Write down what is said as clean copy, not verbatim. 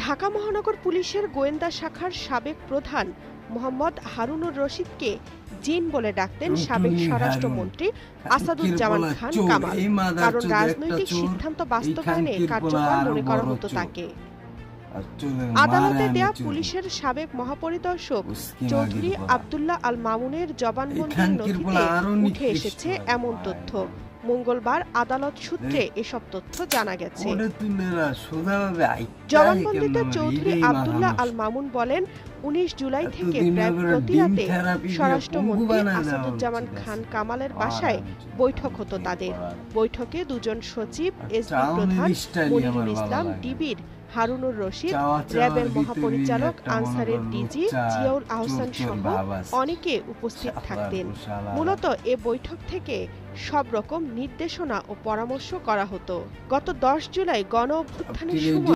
ঢাকা মহানগর পুলিশের গোয়েন্দা শাখার সাবেক প্রধান মোহাম্মদ হারুনুর রশিদকে জিন বলে ডাকতেন সাবেক স্বরাষ্ট্রমন্ত্রী আসাদুজ্জামান খান কামাল। কারণ রাজনৈতিক সিদ্ধান্ত বাস্তবায়নে কার্যকর মনে করা হতো তাকে। আদালতে দেয়া পুলিশের সাবেক মহাপরিদর্শক চৌধুরী আব্দুল্লাহ আল মামুনের জবানবন্দির নথিতে উঠে এসেছে এমন তথ্য। মঙ্গলবার আদালত সূত্রে এসব তথ্য জানা গেছে। জবানবন্দিতে চৌধুরী আব্দুল্লাহ আল মামুন বলেন, 19 জুলাই থেকে প্রায় প্রতি রাতে স্বরাষ্ট্রমন্ত্রী আসাদুজ্জামান খান কামালের বাসায় বৈঠক হতো তাদের। বৈঠকে দুজন সচিব, এসপি প্রধান মনিরুল ইসলাম, ডিবির হারুনুর রশিদ, র্যাবের মহাপরিচালক আনসারের ডিজি জিয়াউল আহসান সহ অনেকে উপস্থিত থাকতেন। মূলত এ বৈঠক থেকে সব রকম নির্দেশনা ও পরামর্শ করা হতো। গত 10 জুলাই গণ অভ্যুত্থানের সময়